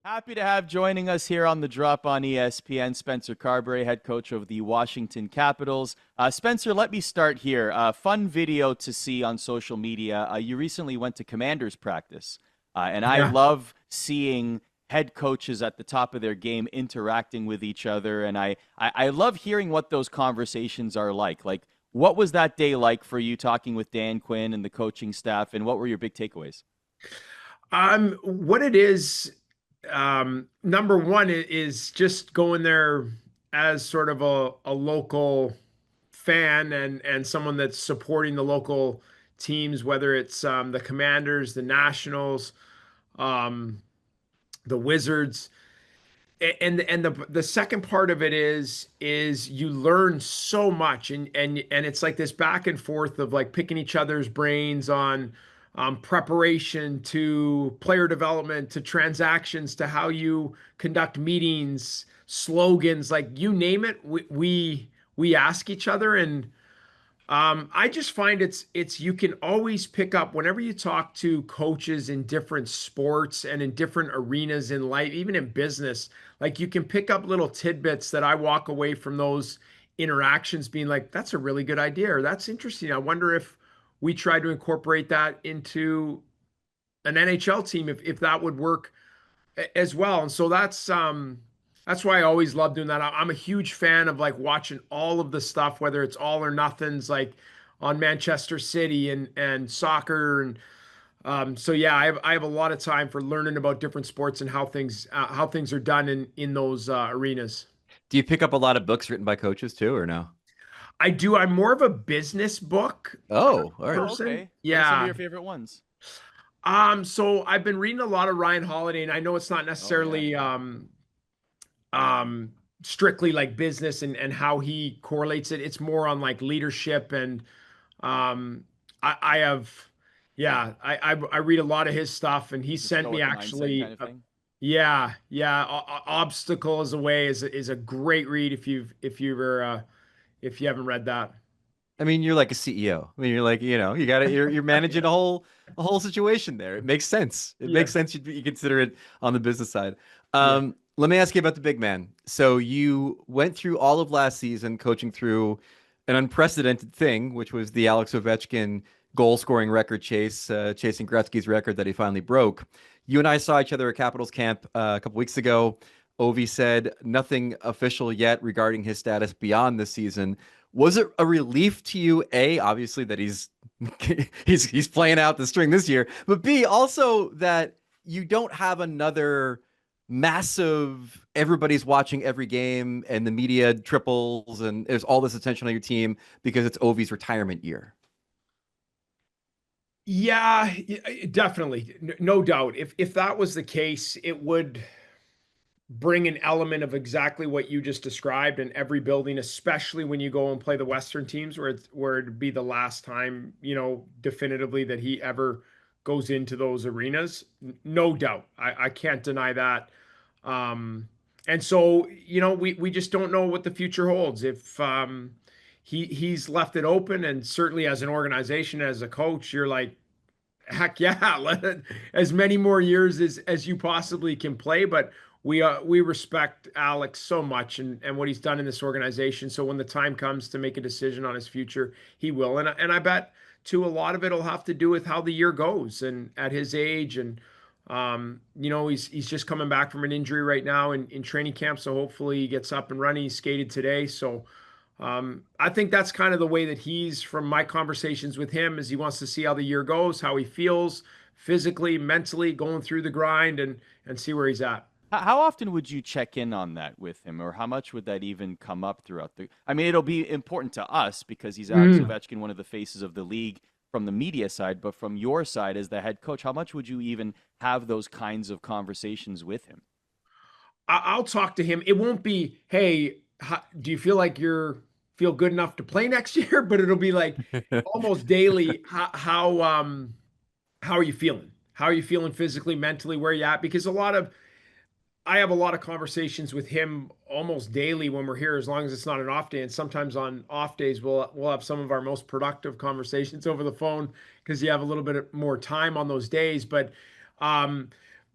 Happy to have joining us here on the Drop on ESPN, Spencer Carbery, head coach of the Washington Capitals. Spencer, let me start here. Fun video to see on social media. You recently went to Commanders practice, and I Yeah. love seeing head coaches at the top of their game interacting with each other, and I love hearing what those conversations are like. Like, what was that day like for you talking with Dan Quinn and the coaching staff, and what were your big takeaways? What it is, number one is just going there as sort of a local fan and someone that's supporting the local teams, whether it's the Commanders, the Nationals, um, the Wizards. And the second part of it is you learn so much and it's like this back and forth of like picking each other's brains on preparation to player development to transactions to how you conduct meetings, slogans, like you name it, we ask each other. And I just find it's you can always pick up whenever you talk to coaches in different sports and in different arenas in life, even in business, like you can pick up little tidbits that I walk away from those interactions being like, that's a really good idea, or that's interesting. I wonder if we try to incorporate that into an NHL team, if that would work as well. And so that's why I always love doing that. I'm a huge fan of like watching all of the stuff, whether it's all or nothings like on Manchester City and soccer. And so yeah, I have a lot of time for learning about different sports and how things are done in those arenas. Do you pick up a lot of books written by coaches too, or no? I do. I'm more of a business book Oh, all right. Oh, person. okay. What are some of Yeah. your favorite ones? So I've been reading a lot of Ryan Holiday, and I know it's not Oh, yeah. necessarily um strictly like business and how he correlates it. It's more on like leadership and um I have yeah, I read a lot of his stuff and he The sent me stoic mindset kind actually of thing. yeah, Obstacle is a Way is a great read if you haven't read that. I mean, you're like a CEO. I mean, you're like, you got to you're managing a whole situation there. It makes sense. It Yeah. makes sense you consider it on the business side. Yeah. Let me ask you about the big man. So you went through all of last season coaching through an unprecedented thing, which was the Alex Ovechkin goal scoring record chase, chasing Gretzky's record that he finally broke. You and I saw each other at Capitals camp a couple weeks ago. Ovi said nothing official yet regarding his status beyond this season. Was it a relief to you, A, obviously that he's he's playing out the string this year, but B, also that you don't have another massive everybody's watching every game and the media triples and there's all this attention on your team because it's Ovi's retirement year. Yeah, definitely. No doubt. If that was the case, it would bring an element of exactly what you just described in every building, especially when you go and play the Western teams where it'd be the last time, definitively that he ever goes into those arenas. No doubt. I can't deny that. And so, we just don't know what the future holds. If he's left it open, and certainly as an organization, as a coach, you're like, heck yeah, let it, as many more years as you possibly can play. But we respect Alex so much and what he's done in this organization. So when the time comes to make a decision on his future, he will. And I bet too, a lot of it will have to do with how the year goes and at his age. And he's just coming back from an injury right now in training camp. So hopefully he gets up and running. He skated today. So I think that's kind of the way that he's, from my conversations with him, is he wants to see how the year goes, how he feels physically, mentally, going through the grind and see where he's at. How often would you check in on that with him, or how much would that even come up throughout the? I mean, it'll be important to us because he's Alex Mm. Ovechkin, one of the faces of the league from the media side. But from your side as the head coach, how much would you even have those kinds of conversations with him? I'll talk to him. It won't be, hey, do you feel like feel good enough to play next year? But it'll be like almost daily. How are you feeling? How are you feeling physically, mentally? Where you at? Because I have a lot of conversations with him almost daily when we're here, as long as it's not an off day. And sometimes on off days, we'll have some of our most productive conversations over the phone because you have a little bit more time on those days. But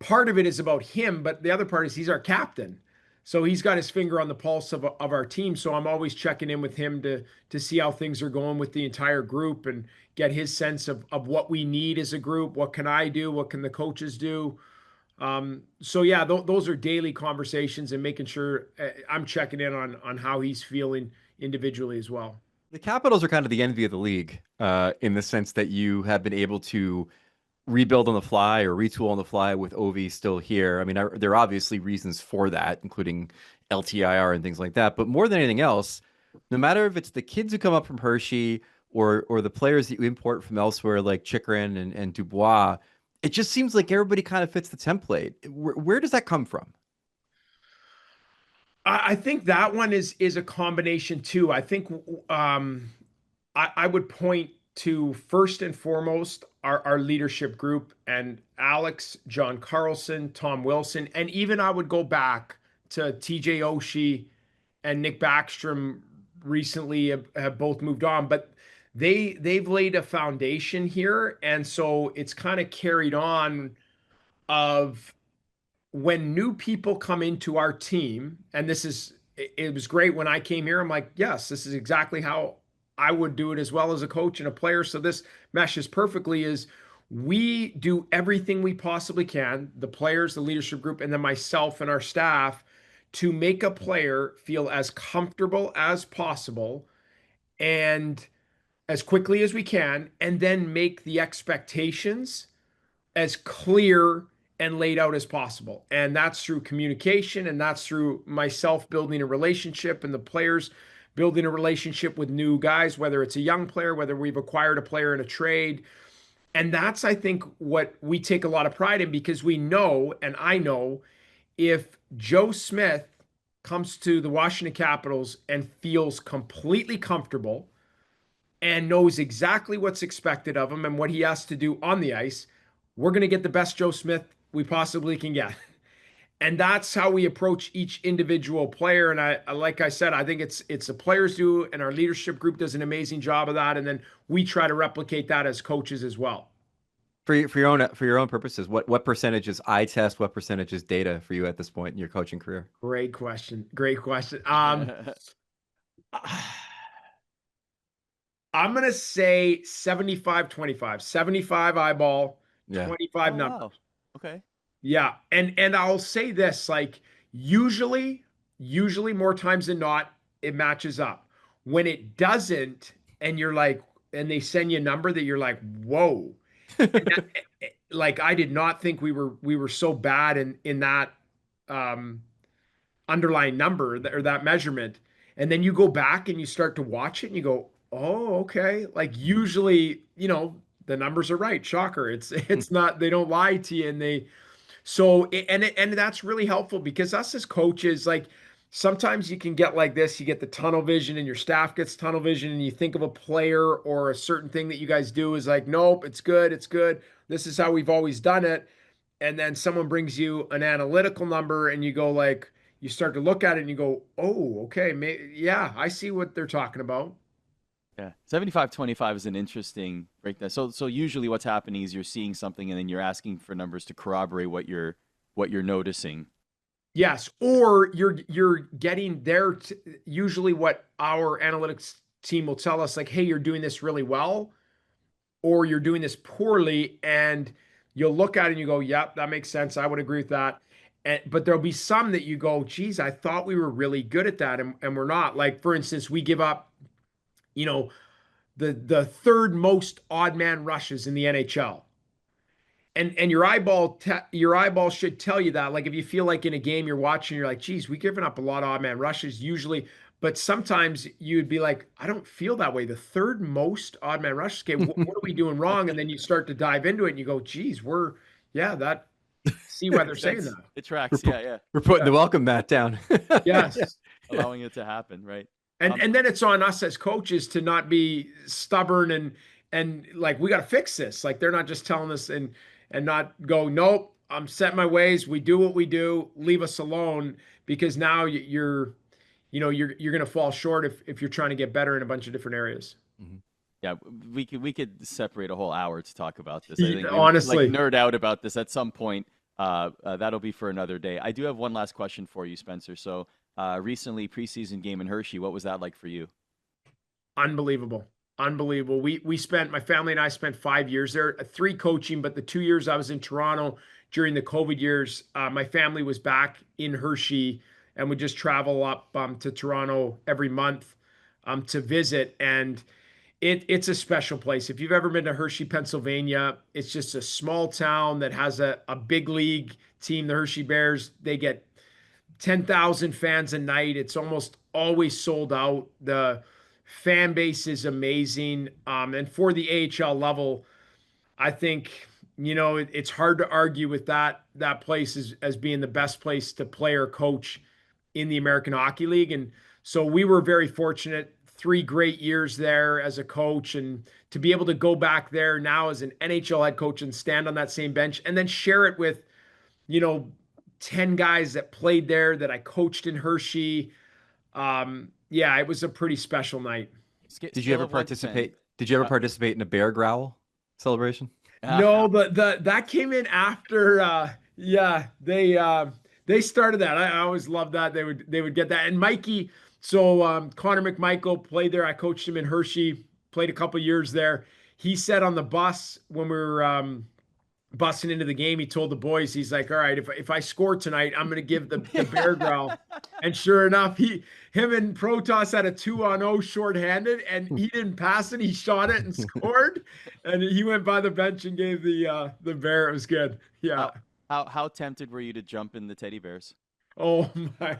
part of it is about him, but the other part is he's our captain. So he's got his finger on the pulse of our team. So I'm always checking in with him to see how things are going with the entire group and get his sense of what we need as a group. What can I do? What can the coaches do? So yeah, those are daily conversations and making sure I'm checking in on how he's feeling individually as well. The Capitals are kind of the envy of the league, in the sense that you have been able to rebuild on the fly or retool on the fly with Ovi still here. I mean, there are obviously reasons for that, including LTIR and things like that. But more than anything else, no matter if it's the kids who come up from Hershey or the players that you import from elsewhere like Chikrin and Dubois, it just seems like everybody kind of fits the template. Where does that come from? I think that one is a combination too. I think I would point to first and foremost our leadership group and Alex, John Carlson, Tom Wilson, and even I would go back to TJ Oshie and Nick Backstrom recently have both moved on, but they've laid a foundation here, and so it's kind of carried on of when new people come into our team, and it was great when I came here. I'm like, yes, this is exactly how I would do it as well as a coach and a player. So this meshes perfectly is we do everything we possibly can, the players, the leadership group, and then myself and our staff to make a player feel as comfortable as possible and as quickly as we can, and then make the expectations as clear and laid out as possible. And that's through communication, and that's through myself building a relationship and the players building a relationship with new guys, whether it's a young player, whether we've acquired a player in a trade. And that's, I think, what we take a lot of pride in, because we know, and I know, if Joe Smith comes to the Washington Capitals and feels completely comfortable and knows exactly what's expected of him and what he has to do on the ice, we're going to get the best Joe Smith we possibly can get. And that's how we approach each individual player. And like I said, I think it's the players do, and our leadership group does an amazing job of that. And then we try to replicate that as coaches as well. For your own purposes, what percentage is eye test? What percentage is data for you at this point in your coaching career? Great question. Great question. I'm going to say 75-25, 75 eyeball, Yeah. 25 Oh, numbers. wow. Okay. Yeah. And I'll say this, like usually more times than not, it matches up. When it doesn't, and you're like, and they send you a number that you're like, whoa. Like I did not think we were so bad in that underlying number or that measurement. And then you go back and you start to watch it and you go, oh, okay. Like usually, the numbers are right. Shocker. It's not, they don't lie to you, and and that's really helpful, because us as coaches, like sometimes you can get like this, you get the tunnel vision and your staff gets tunnel vision, and you think of a player or a certain thing that you guys do is like, nope, it's good. It's good. This is how we've always done it. And then someone brings you an analytical number and you go like, you start to look at it and you go, oh, okay. Yeah, I see what they're talking about. Yeah. 75-25 is an interesting breakdown. So usually what's happening is you're seeing something and then you're asking for numbers to corroborate what you're noticing. Yes, or you're getting there. Usually, what our analytics team will tell us, like, hey, you're doing this really well, or you're doing this poorly, and you'll look at it and you go, yep, that makes sense. I would agree with that. But there'll be some that you go, geez, I thought we were really good at that, and we're not. Like, for instance, we give up, the third most odd man rushes in the NHL. And your eyeball should tell you that. Like if you feel like in a game you're watching, you're like, geez, we've given up a lot of odd man rushes usually, but sometimes you'd be like, I don't feel that way. The third most odd man rushes. Okay, what are we doing wrong? And then you start to dive into it and you go, geez, see why they're saying that. It tracks. Yeah. We're putting the welcome mat down. Yes. Allowing it to happen, right? And then it's on us as coaches to not be stubborn and like, we got to fix this. Like they're not just telling us and not go, nope, I'm set my ways. We do what we do. Leave us alone, because now you're going to fall short if you're trying to get better in a bunch of different areas. Mm-hmm. Yeah, we could separate a whole hour to talk about this. I think honestly, like nerd out about this at some point. that'll be for another day. I do have one last question for you, Spencer. So recently, preseason game in Hershey. What was that like for you? Unbelievable. Unbelievable. We spent, my family and I spent 5 years there, three coaching, but the 2 years I was in Toronto during the COVID years, my family was back in Hershey and would just travel up to Toronto every month to visit. And it's a special place. If you've ever been to Hershey, Pennsylvania, it's just a small town that has a big league team, the Hershey Bears. They get 10,000 fans a night. It's almost always sold out. The fan base is amazing. And for the AHL level, I think, it's hard to argue with that place as being the best place to play or coach in the American Hockey League. And so we were very fortunate, 3 great years there as a coach, and to be able to go back there now as an NHL head coach and stand on that same bench and then share it with, 10 guys that played there that I coached in Hershey. Yeah, it was a pretty special night. Did you ever participate? Did you ever participate in a bear growl celebration? No, but that came in after. Yeah, they started that. I always loved that. They would get that. And Mikey, so Connor McMichael played there. I coached him in Hershey. Played a couple years there. He said on the bus when we were busting into the game, he told the boys, he's like, all right, if I score tonight, I'm going to give the bear growl. And sure enough, him and Protoss had a 2-on-0 shorthanded, and he didn't pass it. He shot it and scored. And he went by the bench and gave the bear. It was good. Yeah. How tempted were you to jump in the teddy bears? Oh my,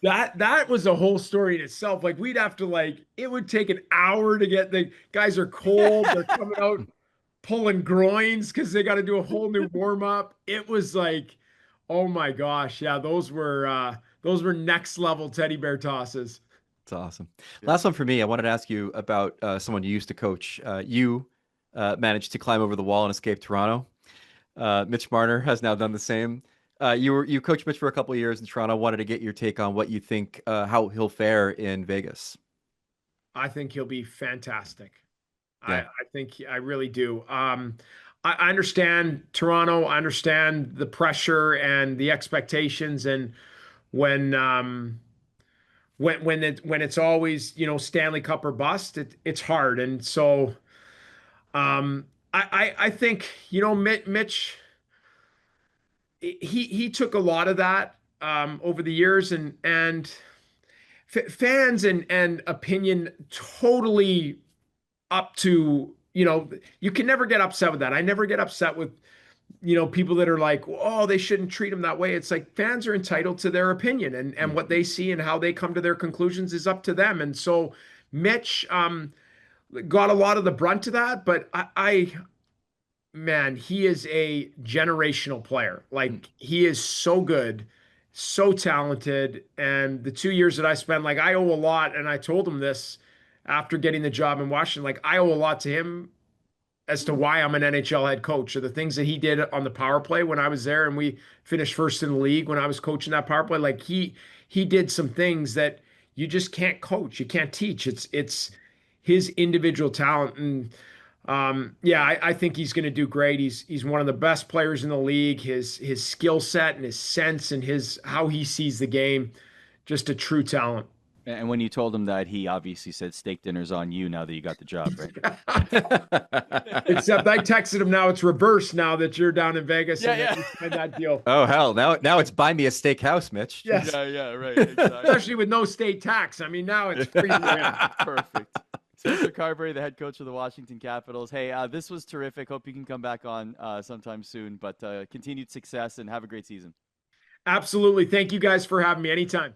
that was a whole story in itself. Like we'd have to it would take an hour to get, the guys are cold. They're coming out pulling groins because they got to do a whole new warm up. It was like, oh my gosh. Yeah. Those were next level teddy bear tosses. It's awesome. Last one for me. I wanted to ask you about someone you used to coach. You managed to climb over the wall and escape Toronto. Mitch Marner has now done the same. You coached Mitch for a couple of years in Toronto. Wanted to get your take on what you think, how he'll fare in Vegas. I think he'll be fantastic. Yeah. I think I really do. I understand Toronto. I understand the pressure and the expectations, and when it's always Stanley Cup or bust, it's hard. And so I think Mitch, he took a lot of that over the years, and fans and opinion totally up to, you can never get upset with that. I never get upset with, people that are like, oh, they shouldn't treat him that way. It's like fans are entitled to their opinion, and what they see and how they come to their conclusions is up to them. And so Mitch got a lot of the brunt of that, but man, he is a generational player. Like he is so good, so talented. And the 2 years that I spent, I owe a lot. And I told him this after getting the job in Washington, I owe a lot to him as to why I'm an NHL head coach, or the things that he did on the power play when I was there, and we finished first in the league when I was coaching that power play. He did some things that you just can't coach. You can't teach. It's his individual talent. And I think he's going to do great. He's one of the best players in the league. His skill set and his sense and how he sees the game, just a true talent. And when you told him that, he obviously said steak dinner's on you now that you got the job, right? Except I texted him, now it's reversed now that you're down in Vegas. And that deal. Oh, hell. Now it's buy me a steakhouse, Mitch. Yes. Yeah, right. Exactly. Especially with no state tax. I mean, now it's free to win. Perfect. Spencer Carbery, the head coach of the Washington Capitals. Hey, this was terrific. Hope you can come back on sometime soon, but continued success and have a great season. Absolutely. Thank you guys for having me anytime.